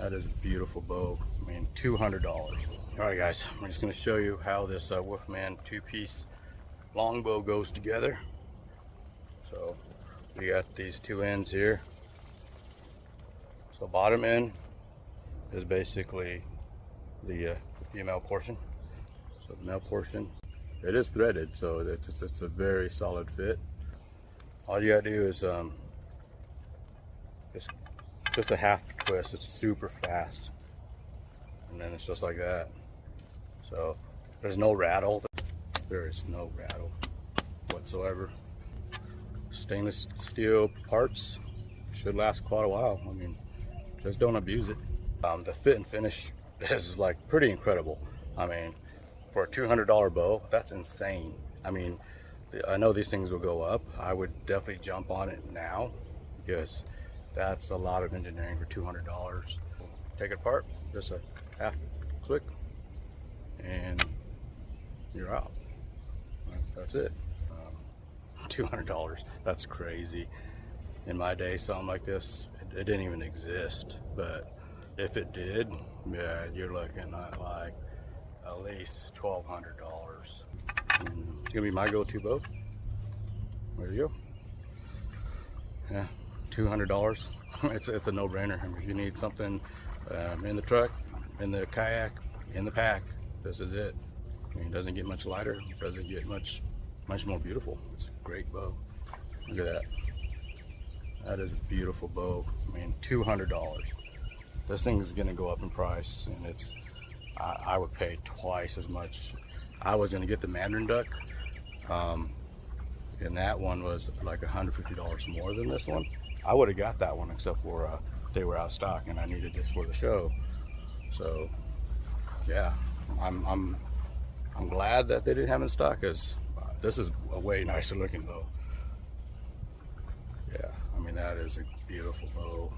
That is a beautiful bow. I mean, $200. All right, guys, I'm just going to show you how this Wolfman two-piece longbow goes together. So we got these two ends here. So bottom end is basically the female portion. So the male portion, it is threaded, so it's a very solid fit. All you gotta do is just a half twist. It's super fast, and then it's just like that. So there's no rattle. There is no rattle whatsoever. Stainless steel parts should last quite a while. I mean, just don't abuse it. The fit and finish is like pretty incredible. I mean, for a $200 bow, that's insane. I mean, I know these things will go up. I would definitely jump on it now because that's a lot of engineering for $200. Take it apart, just a half click, and you're out. That's it. $200, that's crazy. In my day, something like this, it didn't even exist. But if it did, yeah, you're looking at like at least $1,200. It's gonna be my go-to bow. There you go. Yeah, $200. It's a no-brainer. I mean, if you need something in the truck, in the kayak, in the pack, this is it. I mean, it doesn't get much lighter. It doesn't get much more beautiful. It's a great bow. Look at that. That is a beautiful bow. I mean, $200. This thing is gonna go up in price, and I would pay twice as much. I was gonna get the Mandarin duck, and that one was like $150 more than this one. I would have got that one, except for they were out of stock, and I needed this for the show. So yeah, I'm glad that they didn't have it in stock, because this is a way nicer looking bow. Yeah, I mean, that is a beautiful bow.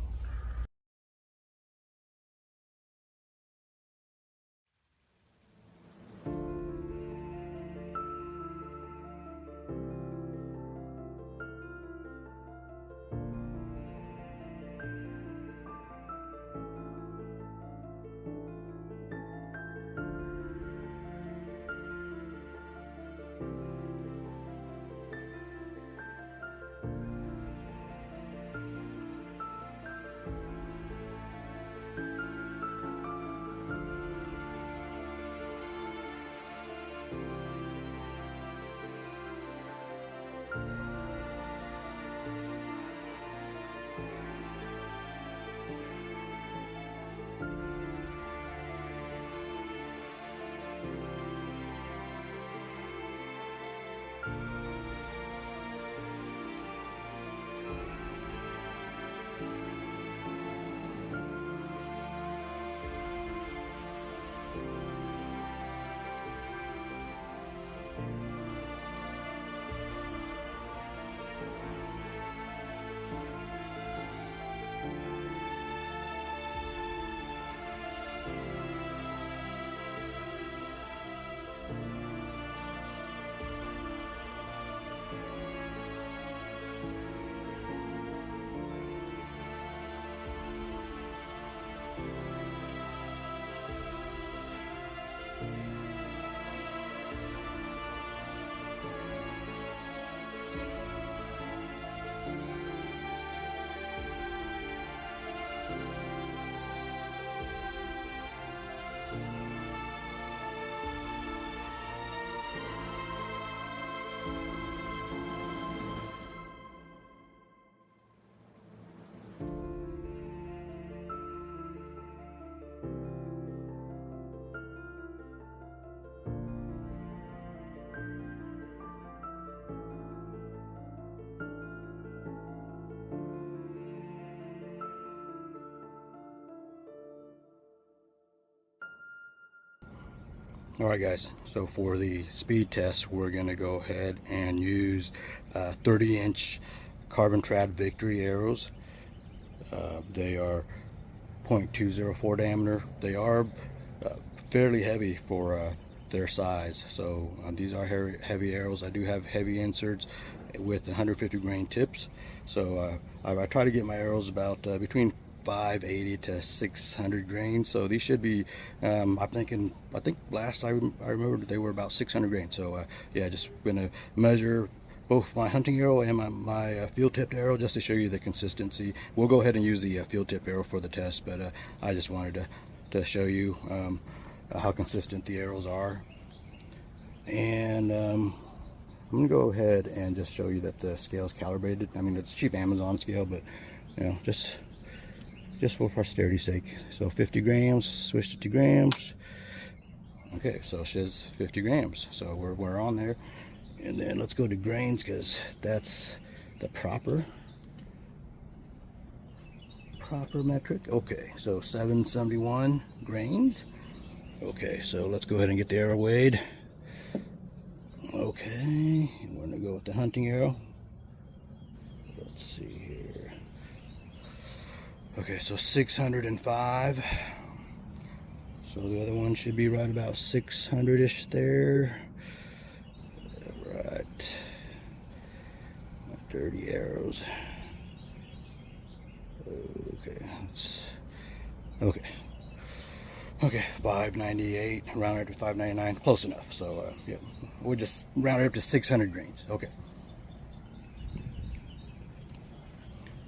All right, guys, so for the speed test, we're gonna go ahead and use 30-inch carbon trad Victory arrows. They are 0.204 diameter. They are fairly heavy for their size. So these are heavy arrows. I do have heavy inserts with 150 grain tips. So I try to get my arrows about between 580 to 600 grains. So these should be, I think last I remember they were about 600 grains. So yeah, just gonna measure both my hunting arrow and my field tipped arrow just to show you the consistency. We'll go ahead and use the field tipped arrow for the test, but I just wanted to show you how consistent the arrows are. And I'm gonna go ahead and just show you that the scale is calibrated. I mean, it's a cheap Amazon scale, but you know, just for posterity's sake. So 50 grams, switched it to grams. Okay, so it says 50 grams. So we're on there. And then let's go to grains, because that's the proper metric. Okay, so 771 grains. Okay, so let's go ahead and get the arrow weighed. Okay, we're gonna go with the hunting arrow. Let's see here. Okay, so 605. So the other one should be right about 600-ish there. Right. 30 arrows. Okay, 598, round it to 599, close enough. So yeah, we'll just round it up to 600 grains. Okay.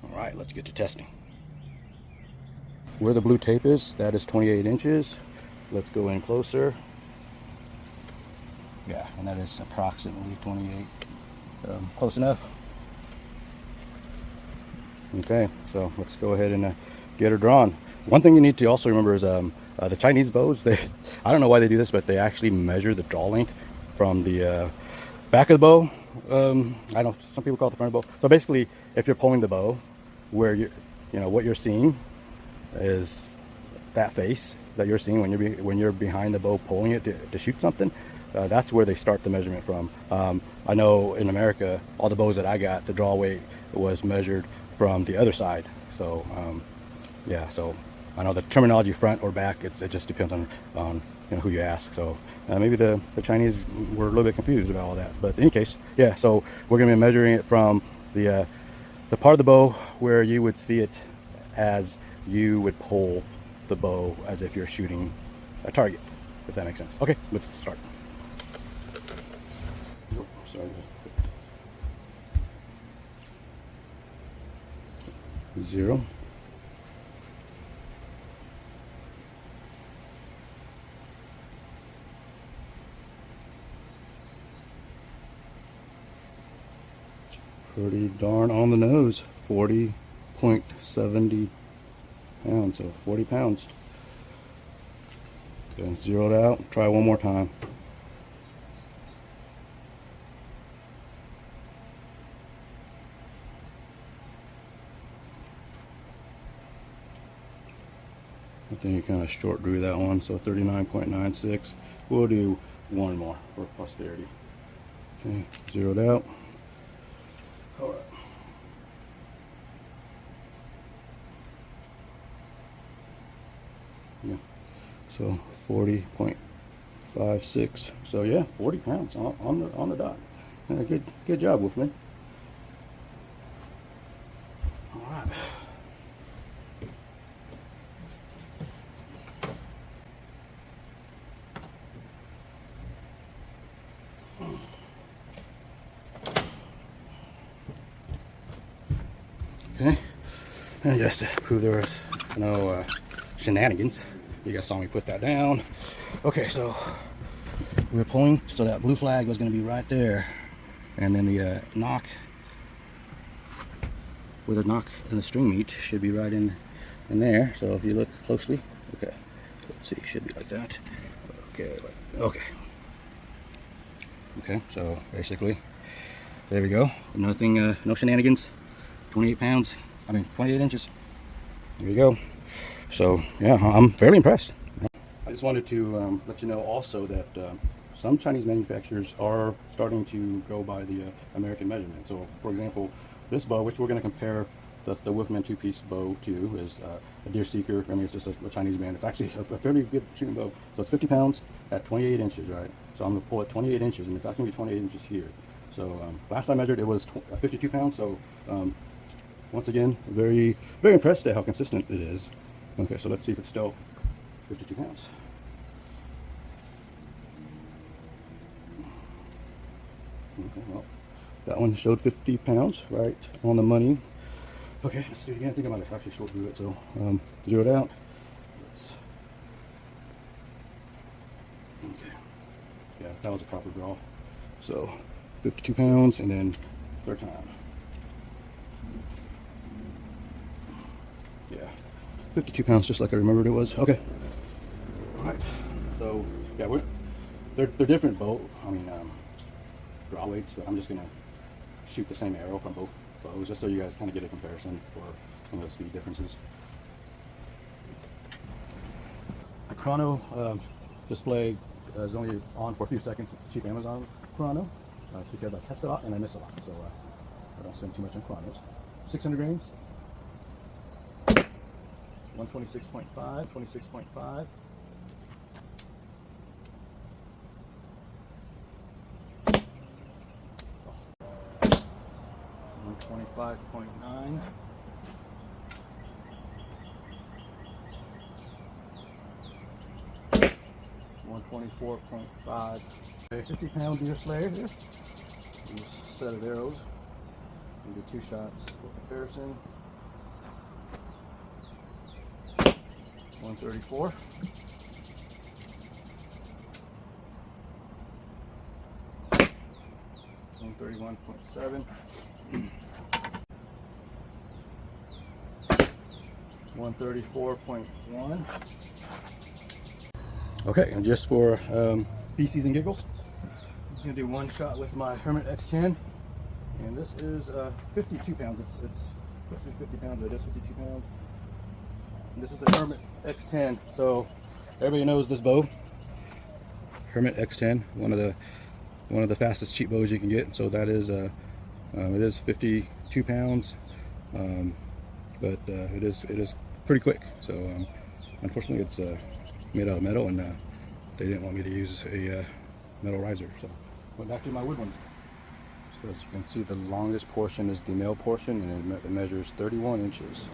All right, let's get to testing. Where the blue tape is, that is 28 inches. Let's go in closer. Yeah, and that is approximately 28. Close enough. Okay, so let's go ahead and get her drawn. One thing you need to also remember is the Chinese bows, I don't know why they do this, but they actually measure the draw length from the back of the bow. I know some people call it the front of the bow. So basically, if you're pulling the bow, where what you're seeing is that face that you're seeing when you're behind the bow pulling it to shoot something. That's where they start the measurement from. I know in America, all the bows that I got, the draw weight was measured from the other side. So yeah, so I know the terminology front or back, it just depends on who you ask. So maybe the Chinese were a little bit confused about all that. But in any case, yeah, so we're gonna be measuring it from the part of the bow where you would see it as you would pull the bow as if you're shooting a target, if that makes sense. Okay, let's start. Oh, sorry. 0. Pretty darn on the nose. 40.70 pounds, so 40 pounds. Okay, zeroed out. Try one more time. I think you kind of short drew that one, so 39.96. We'll do one more for posterity. Okay, zeroed out. All right. Yeah, so 40.56. So yeah, 40 pounds on the dot. Good job, Wolfman. All right. Okay, and just to prove there was no shenanigans, you guys saw me put that down. Okay, so we were pulling, so that blue flag was going to be right there, and then the knock, where the knock and the string meet, should be right in there. So if you look closely, okay, let's see, should be like that. Okay, so basically, there we go. Nothing, no shenanigans. 28 pounds, 28 inches. There you go. So yeah, I'm fairly impressed. I just wanted to let you know also that some Chinese manufacturers are starting to go by the American measurement. So for example, this bow, which we're going to compare the Wolfman two-piece bow to, is a Deer Seeker. I mean, it's just a Chinese brand. It's actually a fairly good shooting bow. So it's 50 pounds at 28 inches, right? So I'm going to pull at 28 inches, and it's actually going to be 28 inches here. So last I measured, it was 52 pounds. So once again, very, very impressed at how consistent it is. Okay, so let's see if it's still 52 pounds. Okay, well, that one showed 50 pounds, right on the money. Okay, let's do it again. I think I might have actually short through it, so zero it out. Okay, yeah, that was a proper draw. So 52 pounds, and then third time. Yeah, 52 pounds, just like I remembered it was. Okay. All right. So yeah, they're different bow. I mean, draw weights, but I'm just gonna shoot the same arrow from both bows, just so you guys kind of get a comparison for some of the speed differences. The chrono display is only on for a few seconds. It's a cheap Amazon chrono. It's because I test a lot and I miss a lot, so I don't spend too much on chronos. 600 grains. 126.5, 26.5. 125.9. 124.5. A 50-pound deer slayer here. This set of arrows. We do 2 shots for comparison. 134. 131.7. 134.1. Okay, and just for PCs and giggles, I'm just gonna do one shot with my Hermit X10, and this is 52 pounds. It's 50 pounds, but it is 52 pounds. And this is the Hermit X10. So everybody knows this bow, Hermit X10, one of the fastest cheap bows you can get. So that is it is 52 pounds, but it is pretty quick. So unfortunately, it's made out of metal, and they didn't want me to use a metal riser, so went back to my wood ones. So as you can see, the longest portion is the male portion, and it measures 31 inches.